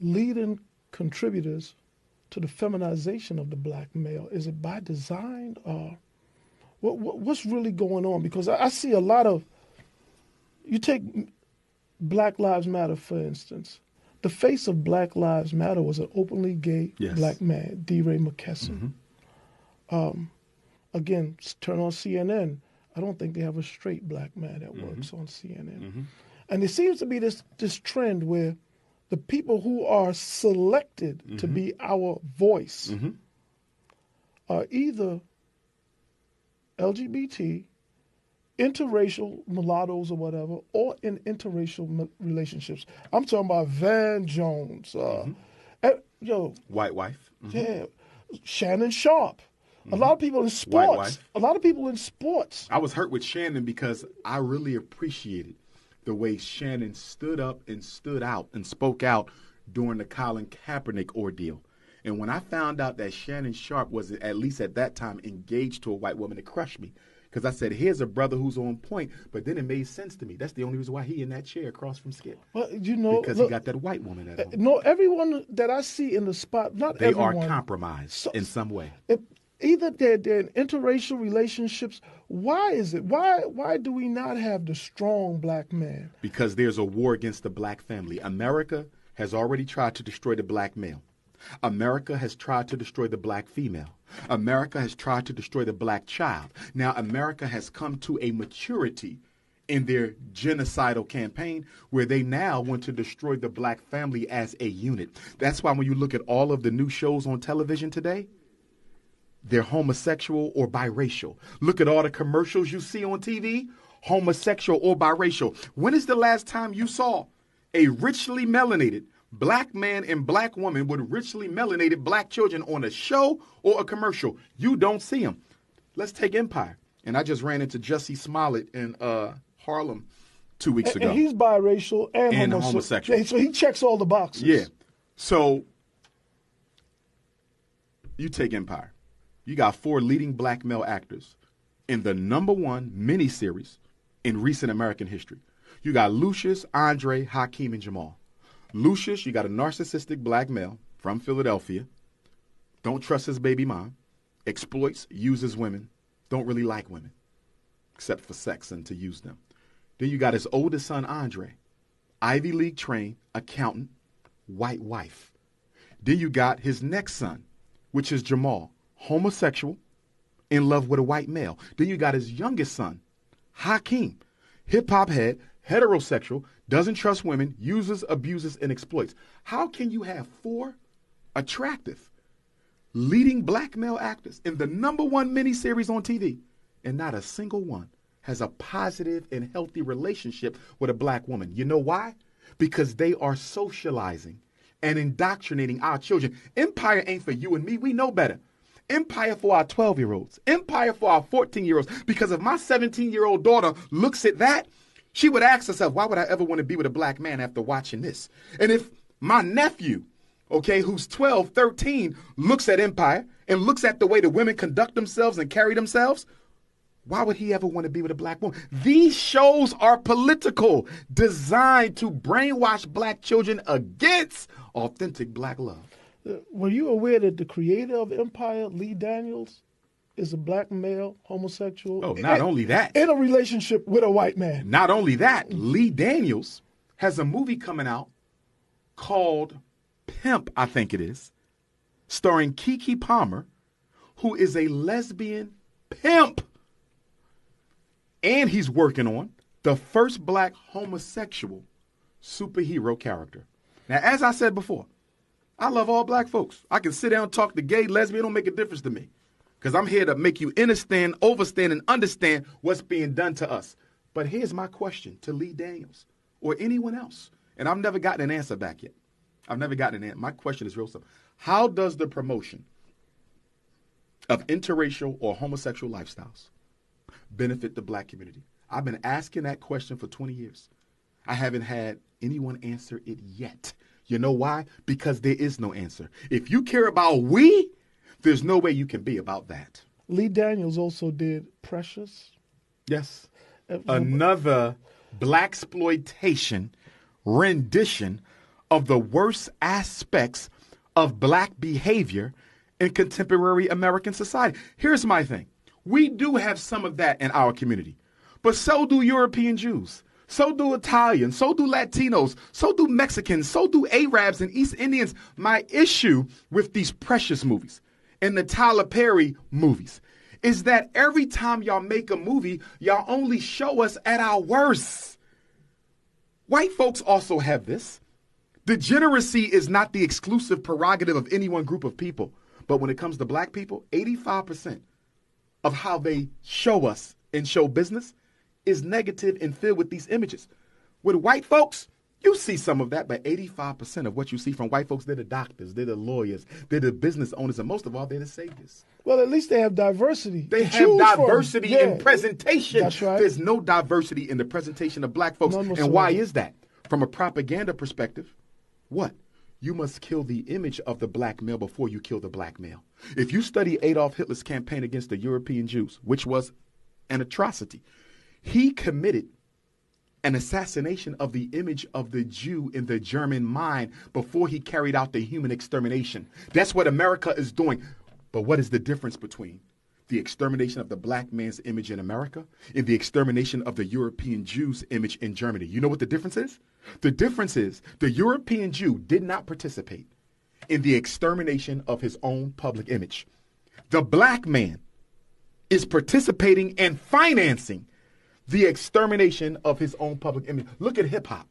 leading contributors to the feminization of the black male? Is it by design? What's really going on? Because I see a lot of, you take Black Lives Matter, for instance. The face of Black Lives Matter was an openly gay black man, DeRay McKesson. Again, turn on CNN. I don't think they have a straight black man that works on CNN. And there seems to be this trend where the people who are selected to be our voice are either LGBT, interracial mulattoes or whatever, or in interracial relationships. I'm talking about Van Jones, white wife. Yeah, Shannon Sharpe. A lot of people in sports. A lot of people in sports. I was hurt with Shannon because I really appreciated the way Shannon stood up and stood out and spoke out during the Colin Kaepernick ordeal. And when I found out that Shannon Sharpe was, at least at that time, engaged to a white woman, it crushed me. Because I said, here's a brother who's on point. But then it made sense to me. That's the only reason why he in that chair across from Skip. Well, you know, because he got that white woman at home. No, everyone that I see in the spot, not they everyone. They are compromised in some way. Either they're in interracial relationships. Why is it? Why do we not have the strong black man? Because there's a war against the black family. America has already tried to destroy the black male. America has tried to destroy the black female. America has tried to destroy the black child. Now America has come to a maturity in their genocidal campaign where they now want to destroy the black family as a unit. That's why when you look at all of the new shows on television today, they're homosexual or biracial. Look at all the commercials you see on TV, homosexual or biracial. When is the last time you saw a richly melanated black man and black woman with richly melanated black children on a show or a commercial? You don't see them. Let's take Empire. And I just ran into Jussie Smollett in Harlem 2 weeks ago. And he's biracial and homosexual. So he checks all the boxes. Yeah. So you take Empire. You got 4 leading black male actors in the #1 miniseries in recent American history. You got Lucius, Andre, Hakeem, and Jamal. Lucius, you got a narcissistic black male from Philadelphia. Don't trust his baby mom. Exploits, uses women. Don't really like women, except for sex and to use them. Then you got his oldest son, Andre. Ivy League trained, accountant, white wife. Then you got his next son, which is Jamal. Homosexual, in love with a white male. Then you got his youngest son, Hakeem, hip-hop head, heterosexual, doesn't trust women, uses, abuses, and exploits. How can you have 4 attractive, leading black male actors in the #1 miniseries on TV, and not a single one has a positive and healthy relationship with a black woman? You know why? Because they are socializing and indoctrinating our children. Empire ain't for you and me. We know better. Empire for our 12-year-olds. Empire for our 14-year-olds. Because if my 17-year-old daughter looks at that, she would ask herself, why would I ever want to be with a black man after watching this? And if my nephew, who's 12, 13, looks at Empire and looks at the way the women conduct themselves and carry themselves, why would he ever want to be with a black woman? These shows are political, designed to brainwash black children against authentic black love. Were you aware that the creator of Empire, Lee Daniels, is a black male, homosexual? Oh, not only that. In a relationship with a white man. Not only that, Lee Daniels has a movie coming out called Pimp, I think it is, starring Keke Palmer, who is a lesbian pimp. And he's working on the first black homosexual superhero character. Now, as I said before, I love all black folks. I can sit down and talk to gay, lesbian. It don't make a difference to me. Because I'm here to make you understand, overstand, and understand what's being done to us. But here's my question to Lee Daniels or anyone else. And I've never gotten an answer back yet. I've never gotten an answer. My question is real simple. How does the promotion of interracial or homosexual lifestyles benefit the black community? I've been asking that question for 20 years. I haven't had anyone answer it yet. You know why? Because there is no answer. If you care about we, there's no way you can be about that. Lee Daniels also did Precious. Yes. Another blaxploitation rendition of the worst aspects of black behavior in contemporary American society. Here's my thing. We do have some of that in our community, but so do European Jews. So do Italians, so do Latinos, so do Mexicans, so do Arabs and East Indians. My issue with these Precious movies and the Tyler Perry movies is that every time y'all make a movie, y'all only show us at our worst. White folks also have this. Degeneracy is not the exclusive prerogative of any one group of people. But when it comes to black people, 85% of how they show us in show business is negative and filled with these images. With white folks, you see some of that, but 85% of what you see from white folks, they're the doctors, they're the lawyers, they're the business owners, and most of all, they're the saviors. Well, at least they have diversity. They have diversity in presentation. That's right. There's no diversity in the presentation of black folks. And why is that? From a propaganda perspective, what? You must kill the image of the black male before you kill the black male. If you study Adolf Hitler's campaign against the European Jews, which was an atrocity, he committed an assassination of the image of the Jew in the German mind before he carried out the human extermination. That's what America is doing. But what is the difference between the extermination of the black man's image in America and the extermination of the European Jew's image in Germany? You know what the difference is? The difference is the European Jew did not participate in the extermination of his own public image. The black man is participating and financing the extermination of his own public image. Look at hip hop.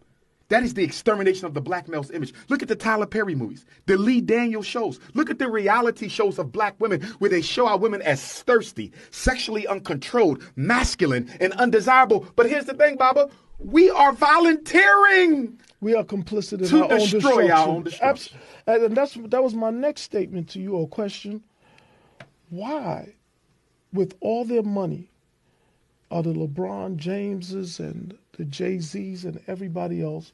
That is the extermination of the black male's image. Look at the Tyler Perry movies, the Lee Daniels shows. Look at the reality shows of black women where they show our women as thirsty, sexually uncontrolled, masculine, and undesirable. But here's the thing, Baba. We are volunteering. We are complicit in to our own destroy destruction. our own destruction. And that was my next statement to you, or question. Why, with all their money, are the LeBron Jameses and the Jay-Z's and everybody else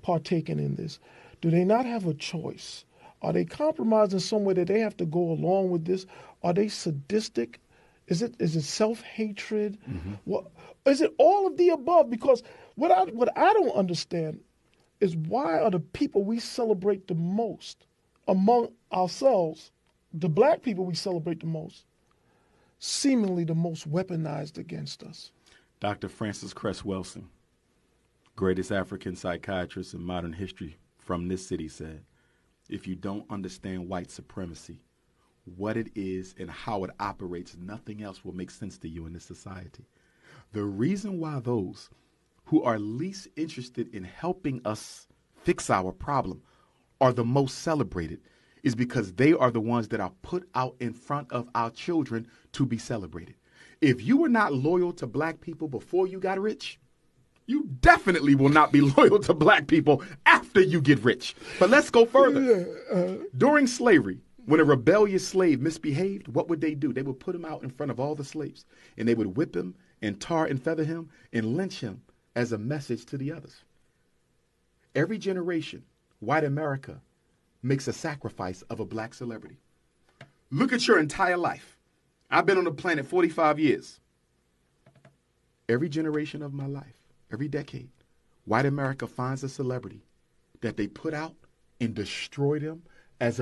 partaking in this? Do they not have a choice? Are they compromised in some way that they have to go along with this? Are they sadistic? Is it self-hatred? Mm-hmm. What is it? All of the above? Because what I don't understand is, why are the people we celebrate the most among ourselves, the black people we celebrate the most, seemingly the most weaponized against us? Dr. Frances Cress Welsing, greatest African psychiatrist in modern history from this city, said, if you don't understand white supremacy, what it is and how it operates, nothing else will make sense to you in this society. The reason why those who are least interested in helping us fix our problem are the most celebrated is because they are the ones that are put out in front of our children to be celebrated. If you were not loyal to black people before you got rich, you definitely will not be loyal to black people after you get rich. But let's go further. During slavery, when a rebellious slave misbehaved, what would they do? They would put him out in front of all the slaves, and they would whip him and tar and feather him and lynch him as a message to the others. Every generation, white America makes a sacrifice of a black celebrity. Look at your entire life. I've been on the planet 45 years. Every generation of my life, every decade, white America finds a celebrity that they put out and destroy them as a